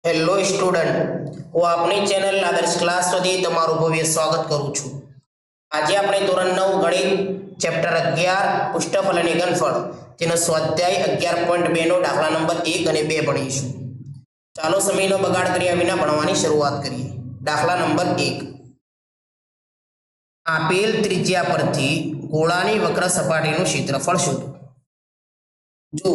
Hello student, હું આપણી channel આદર્શ ક્લાસ સુધી તમારું ભવ્ય સ્વાગત કરું છું। આજે આપણે ધોરણ 9 ગણિત ચેપ્ટર 11 પુષ્ઠફળ અને ઘનફળ તેનો સ્વાધ્યાય 11.2 નો દાખલા નંબર 1 અને 2 ભણીશું। ચાલો સમયનો બગાડ કર્યા વિના ભણવાની શરૂઆત કરીએ। દાખલા નંબર 1, આપેલ ત્રિજ્યા પરથી ગોળાની વક્ર સપાટીનું ક્ષેત્રફળ શોધો। જો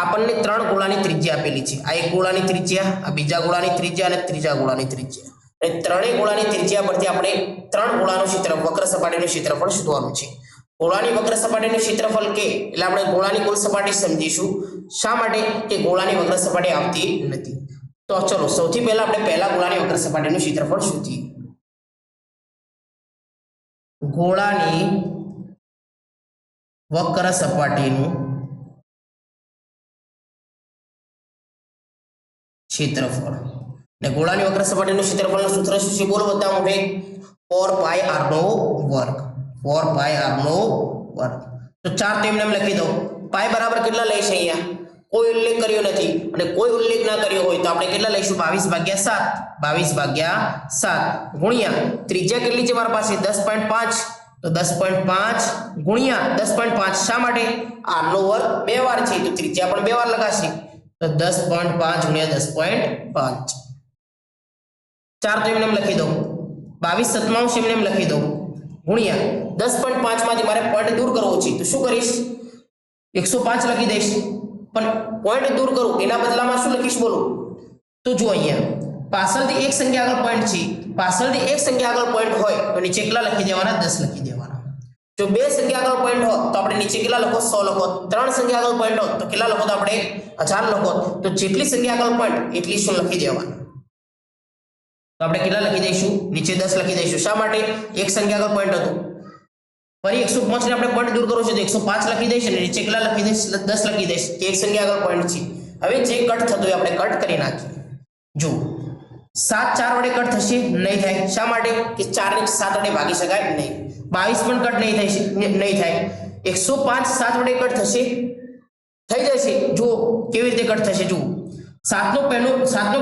આપણને ત્રણ ગોળાની ત્રિજ્યા આપેલી છે, આ એક ગોળાની ત્રિજ્યા, આ બીજા ગોળાની ત્રિજ્યા અને ત્રીજા ગોળાની ત્રિજ્યા, અને ત્રણેય ગોળાની ત્રિજ્યા પરથી આપણે ત્રણ ગોળાનું ક્ષેત્રફળ વક્ર સપાટીનું ક્ષેત્રફળ શોધવાનું છે। ગોળાની વક્ર સપાટીનું ક્ષેત્રફળ કે એટલે આપણે ગોળાની કુલ સપાટી સમજીશું। શા માટે કે ગોળાની વક્ર સપાટી આવતી નથી। તો ચલો સૌથી પહેલા આપણે પહેલા ગોળાની વક્ર સપાટીનું ક્ષેત્રફળ શોધીએ। ગોળાની વક્ર સપાટીનું क्षेत्रफल ने गोळानी वक्र सपाटीનું ક્ષેત્રફળનું સૂત્ર શું છે બોલો બતાવો મને 4πr નો વર્ગ 4πr નો વર્ગ। તો 4 તેમને એમ લખી દો। પાઈ બરાબર કેટલા લઈશ અહીંયા કોઈ ઉલ્લેખ કર્યો નથી અને કોઈ ઉલ્લેખ ના કર્યો હોય તો આપણે કેટલા લઈશું 22/7 ગુણ્યા ત્રિજ્યા કેટલી છે મારા પાસે 10.5 તો 10.5 ગુણ્યા 10.5 શા માટે r નો વર્ગ બે વાર છે તો ત્રિજ્યા પણ બે વાર લગાશે तो 10.5 गुणिया 10.5 4 तो एमने लखी दो 22 एमने लखी दो गुणिया 10.5 मांथी मारे पॉइंट दूर करवो छे तो शुं करीश 105 लखी दईश पण पॉइंट दूर करूं एना बदलामां शुं लखीश बोलो तो जो अहींया पाछळथी एक संख्या આગળ पॉइंट छे पाछळथी एक संख्या આગળ पॉइंट होय तो नीचे કેટલા લખી દેવાના 10 લખી દેવાના। जो બે संख्या આગળ पॉइंट हो तो આપણે નીચે કેટલા લખો 100 લખો, ત્રણ संख्या આગળ पॉइंट हो तो કેટલા લખો તો આપણે 1000 લખો। તો જેટલી સંખ્યા આગળ पॉइंट એટલી શું લખી દેવાનું તો આપણે કેટલા લખી દઈશું નીચે 10 લખી દઈશું। શા માટે એક સંખ્યા આગળ पॉइंट હતું ફરી 105 ને આપણે पॉइंट दूर કરવો છે તો 105 લખી દઈશું અને નીચે કેટલા લખી દઈશ 10 લખી દઈશ કે એક સંખ્યા આગળ पॉइंट છે। હવે જે કટ થતો હોય આપણે કટ કરી નાખીએ। જો 7 4 વડે કટ થશે નહીં થાય શા માટે કે 4 ને 7 વડે ભાગી શકાય નહીં। 22 પણ કટ નહીં થાય નહીં થાય 105 7 વડે કટ થશે થઈ જશે। જો કેવી રીતે કટ થશે જો 7 નો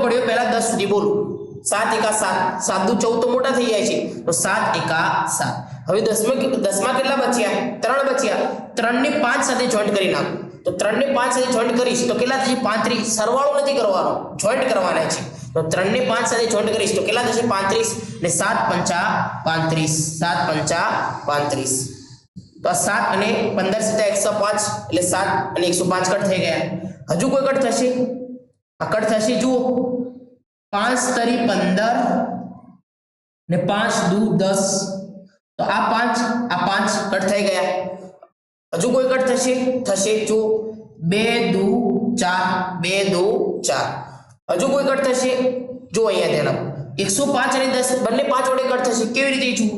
ઘડિયો પહેલા 10 સુધી બોલો 7 એકા 7 7 દુ 14 તો મોટા થઈ જાય છે તો 7 એકા 7। હવે 10 માં કેટલા બચ્યા 3 બચ્યા 3 ને 5 સાથે જોઈન્ટ કરી નાખો તો 3 ને 5 સાથે જોઈન્ટ કરીશ તો કેટલા થશે 35 સરવાળો નથી કરવાનો જોઈન્ટ કરવાના છે तो 3 ने 5 સાથે જોઈન્ટ કરીશ તો કેટલા થશે 35 ને 7 5 35 7 5 35 તો 7 અને 15 સીધા 105 એટલે 7 અને 105 કટ થઈ ગયા। હજુ કોઈ કટ થશે આ કટ થશે જુઓ 5 તરી 15 ને 5 દુ 10 તો આ 5 કટ થઈ ગયા। હજુ કોઈ કટ થશે જો 2 દુ 4 2 દુ 4 हजू कोई कट थशे जो अहींया ध्यान आपो 105 અને 10 બંને 5 વડે કટ થશે કેવી રીતે જુઓ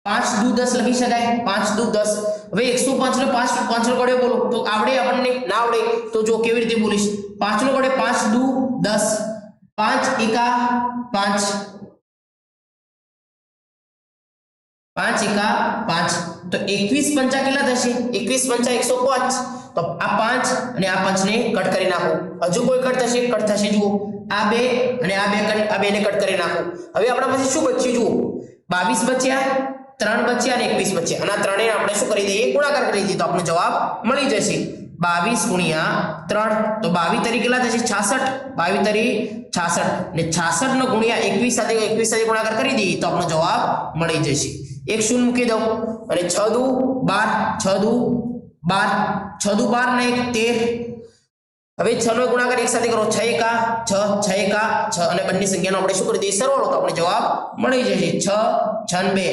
5 દુ 10 લખી શકાય 5 દુ 10 હવે 105 ને 5 નો ઘડિયો બોલો તો આવડે આપણને ના આવડે તો જો કેવી રીતે બોલીશ 5 નો ઘડિયો 5 દુ 10 5 એકા 5 5 एका 5 तो 21 पंचा કેટલા થશે 21 पंचा 105 तो आ 5 અને આ 5 ને કટ કરી નાખો। હજુ કોઈ કટ થશે જુઓ આ બે અને આ બે ને કટ કરી નાખો। હવે આપણા પાસે શું બચ્યું જુઓ 22 બચ્યા 3 બચ્યા અને 21 બચ્યા અને આ ત્રણેય આપણે શું કરી દઈએ ગુણાકાર કરી દઈએ તો આપણો જવાબ મળી જશે 22 ગુણ્યા 3 તો 22 તરી કેટલા થશે 66 22 તરી 66 ને 66 નો ગુણ્યા 21 સાથે ગુણાકાર કરી દઈએ તો આપણો જવાબ મળી જશે। एक शून्य मूकी दो અને 6 દુ 12 6 દુ 12 ને 13 હવે 6 નો ગુણાકાર એક સાથે કરો 6 એકા 6 એકા 6 અને બંને સંખ્યાનો આપણે શું કરી દઈએ સરવાળો તો આપણે જવાબ મળી જશે 6 6 2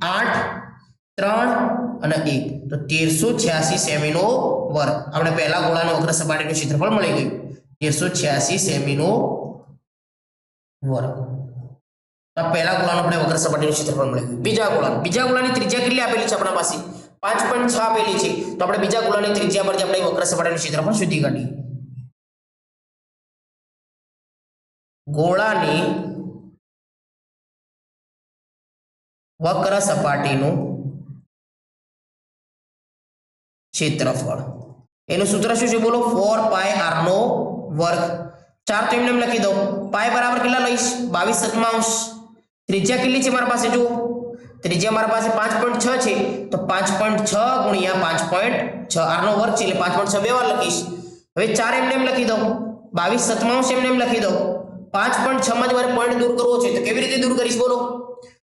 8 3 અને 1 તો 1386 સેમી નો વર્ગ। આપણે પહેલા ગોળાનો વક્ર સપાટીનું ક્ષેત્રફળ મળી ગયું 1386 સેમી નો વર્ગ। पहला गोळाનો આપણે વક્ર સપાટીનું ક્ષેત્રફળ મળ્યું। બીજા ગોળાની ત્રિજ્યા કેટલી આપેલી છે આપણા પાસે 5.6 આપેલી છે તો આપણે બીજા ગોળાની ત્રિજ્યા પરથી આપણે વક્ર સપાટીનું ક્ષેત્રફળ શોધી કાઢીએ। ગોળાની વક્ર સપાટીનું ક્ષેત્રફળ એનું સૂત્ર શું છે બોલો 4πr નો વર્ગ 4 तो एमने लखी दो पाई बराबर કેટલા લઈશ 22/7 ત્રિજ્યા કેટલી છે મારા પાસે જો ત્રિજ્યા મારા પાસે 5.6 છે તો 5.6 ગુણ્યા 5.6 r નો વર્ગ છે એટલે 5.6 બે વાર લખીશ હવે 4 એમને લખી દો 22/7 એમને લખી દો 5.6 માં મારે પોઈન્ટ દૂર કરવો છે તો કેવી રીતે દૂર કરીશ બોલો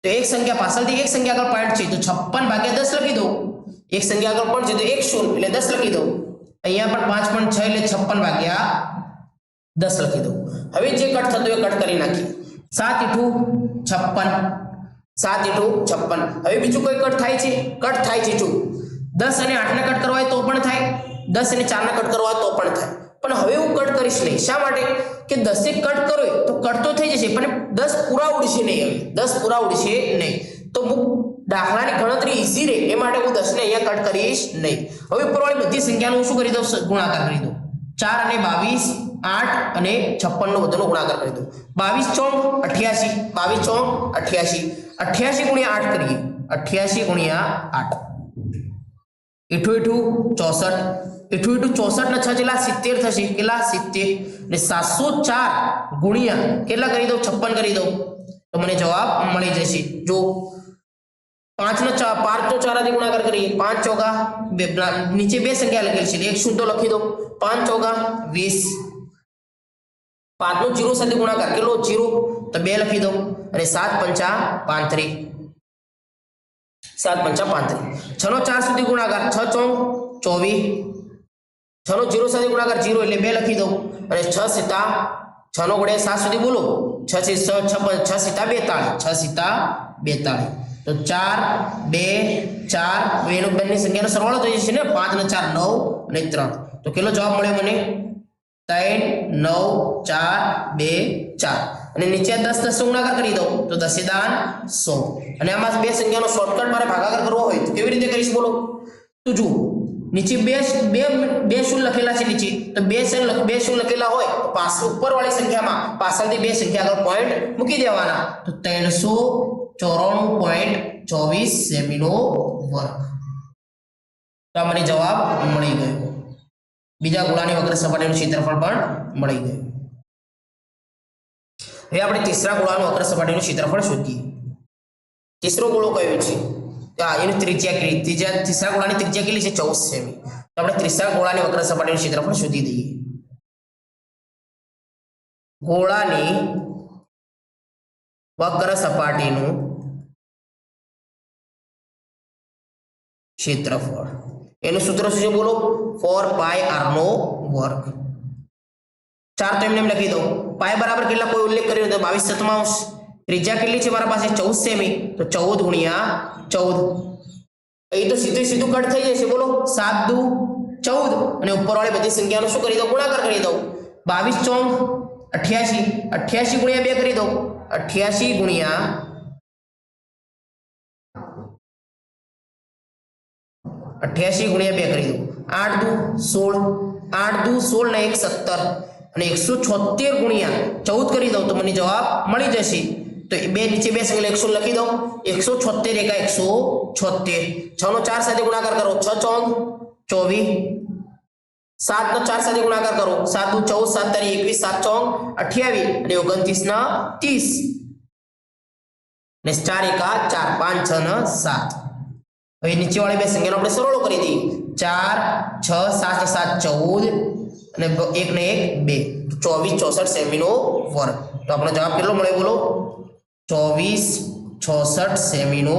તો એક સંખ્યા પાછળથી એક સંખ્યા આગળ પોઈન્ટ છે તો 56/10 લખી દો એક સંખ્યા આગળ પોઈન્ટ છે તો 1 0 એટલે 10 લખી દો અહીંયા પણ 5.6 એટલે 56/10 લખી દો હવે જે કટ થતો એ કટ કરી નાખી 7 * 56 7 * 56 હવે બીજું કોઈ કટ થાય છે જો 10 અને 8 ને કટ કરવા હોય તો પણ થાય 10 અને 4 ને કટ કરવા હોય તો પણ થાય પણ હવે હું કટ કરીશ નહીં શા માટે કે 10 એ કટ કરો તો કટ તો થઈ જશે પણ 10 પૂરા ઉડશે નહીં હવે 10 પૂરા ઉડશે નહીં તો હું દાખલાની ગણતરી ઈઝી રહે એ માટે હું 10 ને અહીંયા કટ કરીશ નહીં હવે ઉપરવાળી બધી સંખ્યાનો શું કરી દઉં ગુણાકાર કરી દઉં 4 અને 22 8 અને 56 નો બધાનો ગુણાકાર કરી દો 22 * 4 88 88 ગુણ્યા 8 કરીએ 88 ગુણ્યા 8 8 64 ના 6 કેટલા 70 થશે કેટલા 70 ને 704 ગુણ્યા કેટલા કરી દો 56 કરી દો તો મને જવાબ મળી જશે જો 5 નો 4 થી ગુણાકાર કરીએ 5 ચોગા નીચે બે સંખ્યા લખેલી છે 1 0 તો લખી દો 5 ચોગા 20 5 નો 0 સાથે ગુણાકાર કેટલો 0 તો 2 લખી દો અને 7 પંચા 35 7 પંચા 35 6 નો 4 સુધી ગુણાકાર 6 ચોક 24 6 નો 0 સાથે ગુણાકાર 0 એટલે 2 લખી દો અને 6 સીતા 6 નો ગુણ્યા 7 સુધી બોલો 6 સીતા 42 તો 4 2 4 હવે એનો બંને સંખ્યાનો સરવાળો થઈ જશે ને 5 ને 4 9 અને 3 તો કેટલો જવાબ મળ્યો મને 3 9 4 2 4 અને નીચે 10 10 ગુણાકાર કરી દો તો 10 * 100 અને આમાં બે સંખ્યાનો શોર્ટકટ મારે ભાગાકાર કરવો હોય તો કેવી રીતે કરીશ બોલો તો જુઓ નીચે બે શૂન્ય લખેલા છે નીચે તો બે શૂન્ય લખેલા હોય તો પાછળ ઉપરવાળી સંખ્યામાં પાછળથી બે સંખ્યા આગળ પોઈન્ટ મૂકી દેવાના તો 394.24 સેમીનો વર્ગ તો મને જવાબ મળી ગયો બીજા ગોળાની વક્ર સપાટીનું ક્ષેત્રફળ પણ મળી ગયું હવે આપણે ત્રીસરા ગોળાનું વક્ર સપાટીનું ક્ષેત્રફળ શોધીએ ત્રીસરો ગોળો કયો છે એની ત્રિજ્યા કેટલી ત્રીસરા ગોળાની ત્રિજ્યા કેટલી છે 14 સેમી તો આપણે ત્રીસરા ગોળાની વક્ર સપાટીનું ક્ષેત્રફળ શોધી દઈએ ગોળાની વક્ર સપાટીનું ક્ષેત્રફળ એનું સૂત્ર શું છે બોલો 4πr નો વર્ગ 4 તો એમને લખી દો પાઈ બરાબર કેટલા કોઈ ઉલ્લેખ કર્યો તો 22/7 ત્રિજ્યા કેટલી છે મારા પાસે 14 સેમી તો 14 ગુણ્યા 14 અહીં તો સીધું કટ થઈ જશે બોલો 7 દુ 14 અને ઉપરવાળી બધી સંખ્યાનો શું કરી દો ગુણાકાર કરી દો 22 ચોક 88 ગુણ્યા 2 કરી દો 88 ગુણ્યા 2 કરી દો 8 દુ 16 ને 1 17 અને 176 ગુણ્યા 14 કરી દો તો મને જવાબ મળી જશે તો બે નીચે બે સંખ્યા 100 લખી દો 176 એકા 176 6 નો 4 સાથે ગુણાકાર કરો 6 ચોક 24 7 નો 4 સાથે ગુણાકાર કરો 7 દુ 14 7 તારી 21 7 ચોક 28 અને 29 ના 30 ને 4 એકા 4 5 6 ને 7 હવે નીચે વાળી બે સંખ્યાનો આપણે સરવાળો કરી દઈએ 4 6 7 7 14 અને 1 ને 1 2 24 64 સેમીનો વર્ગ તો આપણો જવાબ કેટલો મળે બોલો 24 66 સેમીનો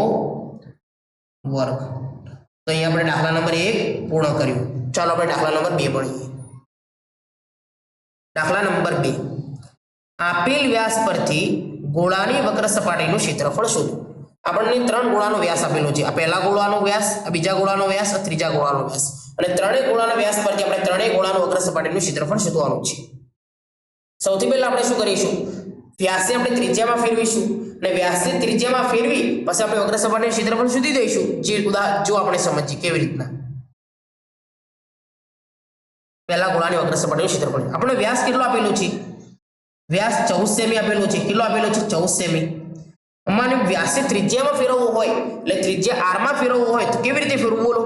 વર્ગ તો અહીંયા આપણે દાખલા નંબર 1 પૂર્ણ કર્યું ચાલો આપણે દાખલા નંબર 2 ભણીએ દાખલા નંબર 2 આપેલ વ્યાસ પરથી ગોળાની વક્ર સપાટીનું ક્ષેત્રફળ શોધો આપણને 3 ગોળાનો વ્યાસ આપેલો છે આ પહેલા ગોળાનો વ્યાસ આ બીજા ગોળાનો વ્યાસ આ ત્રીજા ગોળાનો વ્યાસ અને ત્રણેય ગોળાના વ્યાસ પરથી આપણે ત્રણેય ગોળાનો વક્ર સપાટીનું ક્ષેત્રફળ શોધવાનું છે સૌથી પહેલા આપણે શું કરીશું વ્યાસને આપણે ત્રિજ્યામાં ફેરવીશું અને વ્યાસને ત્રિજ્યામાં ફેરવી પછી આપણે વક્ર સપાટીનું ક્ષેત્રફળ શોધી દઈશું જો આપણે સમજીએ કેવી રીતના પહેલા ગોળાની વક્ર સપાટીનું ક્ષેત્રફળ આપણને વ્યાસ કેટલો આપેલો છે વ્યાસ 14 સેમી આપેલો છે કેટલો આપેલો છે 14 સેમી અમારે વ્યાસને ત્રિજ્યામાં ફેરવવું હોય એટલે ત્રિજ્યા r માં ફેરવવું હોય તો કેવી રીતે ફેરવવું બોલો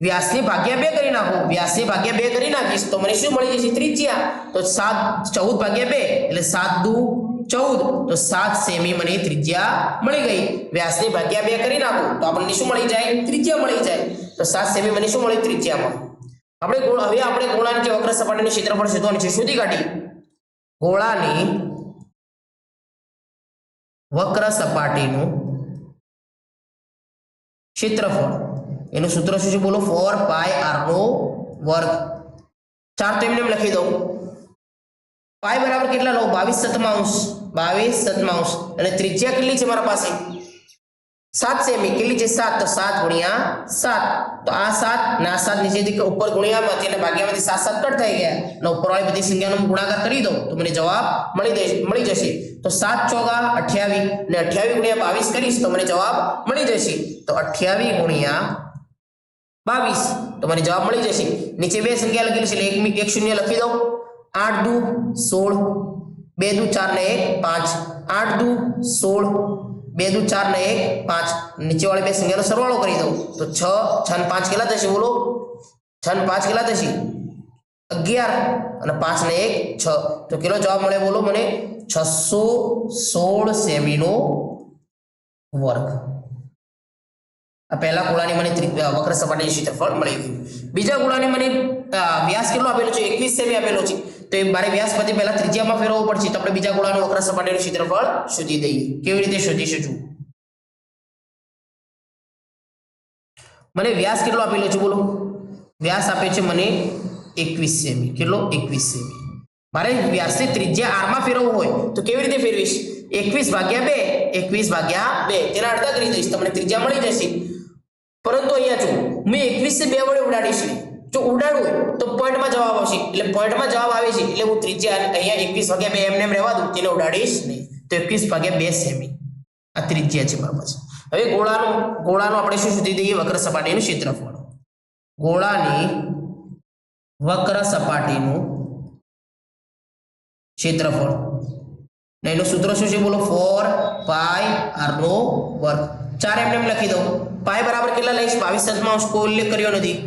વ્યાસને ભાગ્યા 2 કરી નાખો, વ્યાસને ભાગ્યા 2 કરી નાખીશ તો મને શું મળી જશે? ત્રિજ્યા. તો 7 14 ભાગ્યા 2 એટલે 7 દુ 14, તો 7 સેમી મને ત્રિજ્યા મળી ગઈ. વ્યાસને ભાગ્યા 2 કરી નાખો તો આપણને શું મળી જાય? ત્રિજ્યા મળી જાય. તો 7 સેમી મને શું મળી? ત્રિજ્યા મળી. હવે આપણે ગોળાની જે વક્ર સપાટીનું ક્ષેત્રફળ શોધવાનું છે, શોધી કાઢીએ. ગોળાની વક્ર સપાટીનું ક્ષેત્રફળ એનું સૂત્ર શું છે બોલો? 4 પાઈ r નો વર્ગ. 4 તો એમને લખી દઉં. પાઈ બરાબર કેટલા લો? 22 સતમાંશ. અને ત્રિજ્યા કેટલી છે મારા પાસે? 7 સેમી. કેટલી છે? 7. તો 7 ગુણ્યા 7. તો આ 7 ને આ 7 નીચેથી ઉપર ગુણ્યામાંથી અને ભાગ્યામાંથી 7 7 કટ થઈ ગયા અને ઉપરવાળી બધી સંખ્યાનો ગુણાકાર કરી દઉં તો મને જવાબ મળી જશે. તો 7 ચોગા 28 ને 28 ગુણ્યા 22 કરીશ તો મને જવાબ મળી જશે. તો 28 ગુણ્યા 22 તો મને જવાબ મળી જશે. નીચે બે સંખ્યા લખેલી છે એટલે એક શૂન્ય લખી દઉં. 8 દુ 16, 2 દુ 4 ને 1 5. 8 દુ 16, 2 દુ 4 ને 1 5. નીચે વાળી બે સંખ્યાનો સરવાળો કરી દઉં તો 6 6 ને 5 કેટલા થશે બોલો? 6 ને 5 કેટલા થશે? 11 અને 5 ને 1 6. તો કેટલો જવાબ મળે બોલો મને? 616 સેમીનો વર્ગ. આ પહેલા ગોળાની મને વક્ર સપાટીનું ક્ષેત્રફળ મળી ગયું. બીજા ગોળાની મને વ્યાસ કેટલો આપેલો છે? 21 સેમી આપેલો છે. તો એ મારે વ્યાસ પછી પહેલા ત્રિજ્યામાં ફેરવવો પડશે. તો આપણે બીજા ગોળાનું વક્ર સપાટીનું ક્ષેત્રફળ શોધી દઈએ. કેવી રીતે શોધીશું? મને વ્યાસ કેટલો આપેલો છે બોલો? વ્યાસ આપ્યો છે મને 21 સેમી. કેટલો? 21 સેમી. મારે વ્યાસની ત્રિજ્યા r માં ફેરવવું હોય તો કેવી રીતે ફેરવીશ? 21 ભાગ્યા 2 તેના અડધા કરી દઈશ તો મને ત્રિજ્યા મળી જશે. પરંતુ અહીંયા જો મેં 21 ને 2 વડે ઉડાડીશ. જો ઉડાડું તો પોઈન્ટમાં જવાબ આવશે. એટલે પોઈન્ટમાં જવાબ આવે છે એટલે હું ત્રિજ્યા અહીંયા 21 ભાગ્યા 2 એમને એમ રહેવા દઉં, તેને ઉડાડીશ નહીં. તો 21 ભાગ્યા 2 સેમી આ ત્રિજ્યા છે બરાબર છે. હવે ગોળાનું આપણે શું શોધી દઈએ? વક્ર સપાટીનું ક્ષેત્રફળ. ગોળાની વક્ર સપાટીનું ક્ષેત્રફળ ને એનું સૂત્ર શું છે બોલો? 4 પાઈ r નો વર્ગ. 4 એમને એમ લખી દઉં. પાઈ બરાબર કેટલા લઈશ? 22 સતમાંશ. કોઈ ઉલ્લેખ કર્યો નથી.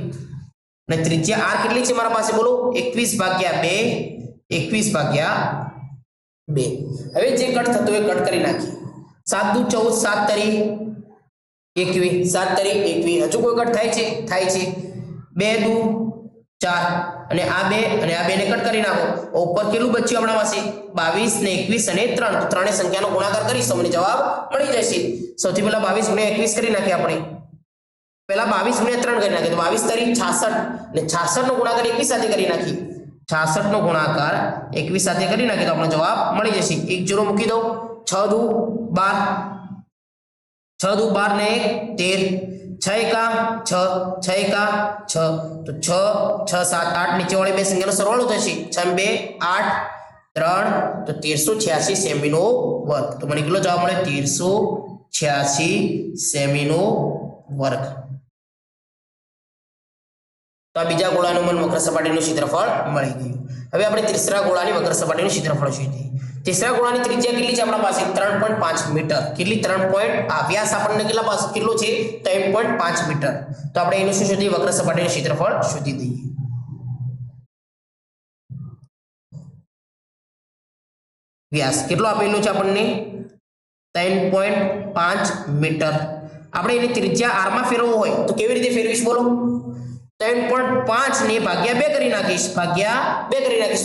અને ત્રિજ્યા r કેટલી છે મારા પાસે બોલો? 21 ભાગ્યા 2. હવે જે કટ થતો એ કટ કરી નાખીએ. 7 દુ 14, 7 તરી 21, 7 તરી 21. હજુ કોઈ કટ થાય છે? 2 દુ 4 અને આ 2 અને આ 2 ને કટ કરી નાખો. ઉપર કેટલું બચ્યું આપણા પાસે? 22 ને 21 અને 3. તો ત્રણેય સંખ્યાનો ગુણાકાર કરીશ તો મને જવાબ મળી જશે. સૌથી પહેલા 22 ગુણ્યા 21 કરી નાખીએ આપણે. પહેલા 22 ગુણ્યા 3 કરી નાખીએ તો 22 તરી 66 ને 66 નો ગુણાકાર 21 સાથે કરી નાખીએ. 66 નો ગુણાકાર 21 સાથે કરી નાખીએ તો આપણો જવાબ મળી જશે. 1 0 મૂકી દઉં. 6 દુ 12, 6 દુ 12 ને 1 13, 6 એકા 6, 6 એકા 6. તો 6 6 7 8 નીચે વાળી બે સંખ્યાનો સરવાળો થશે. 6 2 8 3 તો 1386 સેમીનો વર્ગ. તો મને કેટલો જવાબ મળે? 1386 સેમીનો વર્ગ. તો આ બીજા ગોળાનું મને વક્ર સપાટીનું ક્ષેત્રફળ મળી ગયું. હવે આપણે ત્રીસરા ગોળાની વક્ર સપાટીનું ક્ષેત્રફળ શોધીએ. ત્રીસરા ગોળાની ત્રિજ્યા કેટલી છે આપણા પાસે? 3.5 મીટર. કેટલી? 3. આ વ્યાસ આપણને કેટલો છે? 3.5 મીટર. તો આપણે એનું શું શોધીએ? વક્ર સપાટીનું ક્ષેત્રફળ શોધી દઈએ. વ્યાસ કેટલો આપેલો છે આપણને? 3.5 મીટર. આપણે એની ત્રિજ્યા r માં ફેરવવું હોય તો કેવી રીતે ફેરવીશ બોલો? 3.5 ને ભાગ્યા 2 કરી નાખીશ.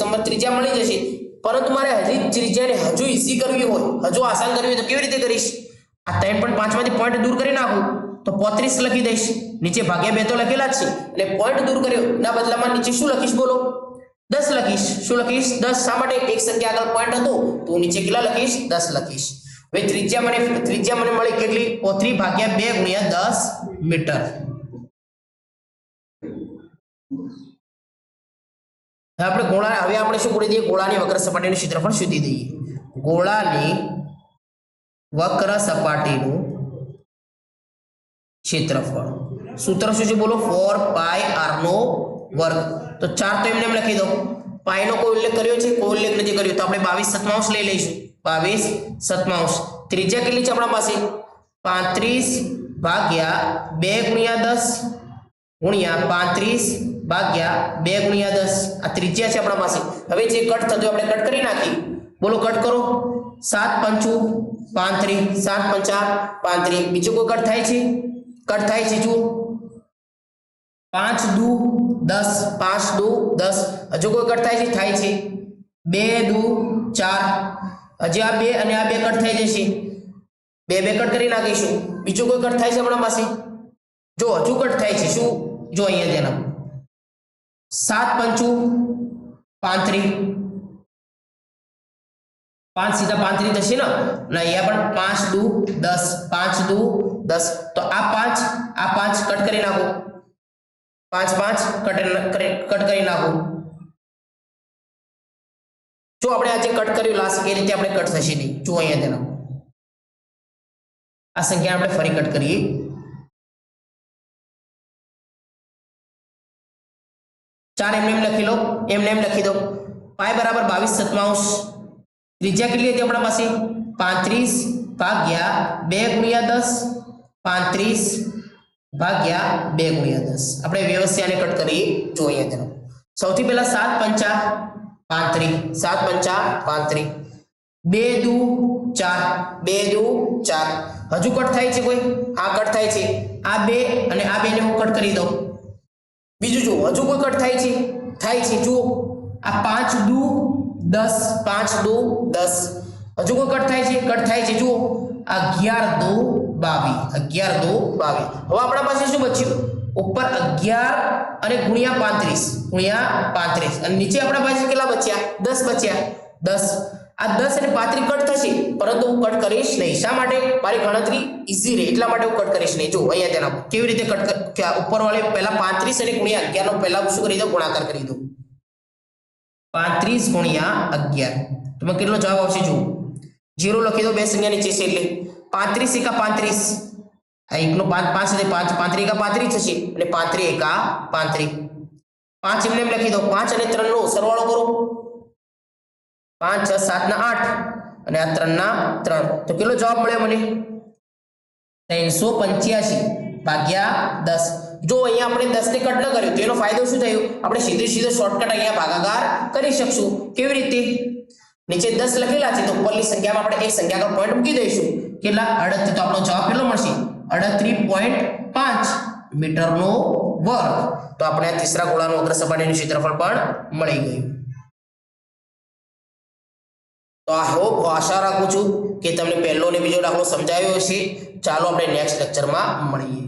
તો મને ત્રિજ્યા મળી જશે. પરંતુ મારે હજી ત્રિજ્યાને હજુ ઈઝી કરવી હોય, હજુ આસાન કરવી હોય તો કેવી રીતે કરીશ? આ 3.5 માંથી પોઈન્ટ દૂર કરી નાખું તો 35 લખી દઈશ. નીચે ભાગ્યા 2 તો લખેલા જ છે એટલે પોઈન્ટ દૂર કર્યો ના બદલામાં નીચે શું લખીશ બોલો? 10 લખીશ. શું લખીશ? 10. શા માટે? એક સંખ્યા આગળ પોઈન્ટ હતો તો નીચે કેટલા લખીશ? 10 લખીશ. હવે ત્રિજ્યા મને મળી કેટલી? 35 ભાગ્યા 2 ગુણ્યા 10 મીટર. હવે આપણે શું કરી દઈએ? ગોળાની વક્ર સપાટીનું ક્ષેત્રફળ શોધી દઈએ. ગોળાની વક્ર સપાટીનું ક્ષેત્રફળ સૂત્ર શું છે બોલો? 4 પાઈ r નો વર્ગ. તો 4 તો એમને એમ લખી દો. પાઈ નો કોઈ ઉલ્લેખ કર્યો છે? કોઈ ઉલ્લેખ નથી કર્યો. તો આપણે 22 સતમાંશ લઈ લઈશું. 22 સતમાંશ. ત્રિજ્યા કેટલી છે આપણા પાસે? 35 ભાગ્યા 2 ગુણ્યા 10 ગુણ્યા 35 ભાગ્યા 2 ગુણ્યા 10 આ ત્રિજ્યા છે આપણા પાસે હવે જે કટ થતો આપણે કટ કરી નાખી બોલો કટ કરો 7 પંચું 35 7 પંચા 35 બીજો કોઈ કટ થાય છે જુઓ 5 દુ 10 5 દુ 10 હજુ કોઈ કટ થાય છે 2 દુ 4 હજી આ 2 અને આ 2 કટ થઈ જશે 2 કટ કરી નાખીશું બીજો કોઈ કટ થાય છે આપણા પાસે જો હજુ કટ થાય છે શું જો અહીંયા ધ્યાન 7 પંચું 35 5 સીધા 35 થશે ને અહીંયા પણ 5 દુ 10 5 દુ 10 તો આ 5 કટ કરી નાખો 5 કટ કરી નાખો જો આપણે આજે કટ કર્યું લાસ્ટ એ રીતે આપણે કટ થશે નહીં જો અહીંયા ધ્યાન આ સંખ્યા આપણે ફરી કટ કરીએ ચાર એમને લખી લો એમને લખી દો પાય બરાબર 22/7 ત્રિજ્યા કેટલી હતી આપણા પાસે 35 ભાગ્યા 2 ગુણ્યા 10 35 ભાગ્યા 2 ગુણ્યા 10 આપણે વ્યવસ્થિતને કટ કરીએ જો અહીંયા ધ્યાન સૌથી પહેલા 7 પંચા 35 7 પંચા 35 2 દુ 4 2 દુ 4 હજુ કટ થાય છે કોઈ આ કટ થાય છે આ 2 અને આ 2 ને હું કટ કરી દઉં બીજું જો હજુ કોઈ કટ થાય છે જુઓ આ 5 દુ 10 5 દુ 10 હજુ કોઈ કટ થાય છે જુઓ 11 દુ 22 11 દુ 22 હવે આપણા પાસે શું બચ્યું ઉપર 11 અને ગુણ્યા 35 અને નીચે આપણા પાસે કેટલા બચ્યા 10 બચ્યા 10 આ 10 અને 35 કટ થશે પરંતુ હું કટ કરીશ નહીં શા માટે મારી ગણતરી ઈઝી રહે એટલા માટે હું કટ કરીશ નહીં જો અહીંયા ધ્યાન આપો કેવી રીતે કટ ઉપર વાળે પહેલા 35 અને ગુણ્યા 11 નો પહેલા શું કરી દો ગુણાકાર કરી દો 35 ગુણ્યા 11 તમે કેટલો જવાબ આવશે જો 0 લખી દો બે સંખ્યા નીચે છે એટલે 35 એકા 35 આ એકનો 5 5 સાથે 5 35 એકા 35 થશે અને 35 એકા 35 5 એમને લખી દો 5 અને 3 નો સરવાળો કરો 5 6 7 ના 8 અને આ 3 ના 3 તો કેટલો જવાબ મળ્યો મને 385 ભાગ્યા 10 જો અહીંયા આપણે 10 ને કટ ન કર્યું તો એનો ફાયદો શું થયો આપણે સીધો શોર્ટકટ અહીંયા ભાગાકાર કરી શકશું કેવી રીતે નીચે 10 લખેલા છે તો ઉપરની સંખ્યામાં આપણે એક સંખ્યા પર પોઈન્ટ મૂકી દઈશું કેટલા 38 તો આપણો જવાબ કેટલો મળશે 38.5 મીટરનો વર્ગ તો આપણે આ તીસરા ગોળાનું અગ્ર સપાટીનું ક્ષેત્રફળ પણ મળી ગયું તો આશા રાખું છું કે તમને પહેલો અને બીજો દાખલો સમજાયો હશે ચાલો આપણે નેક્સ્ટ લેક્ચરમાં મળીએ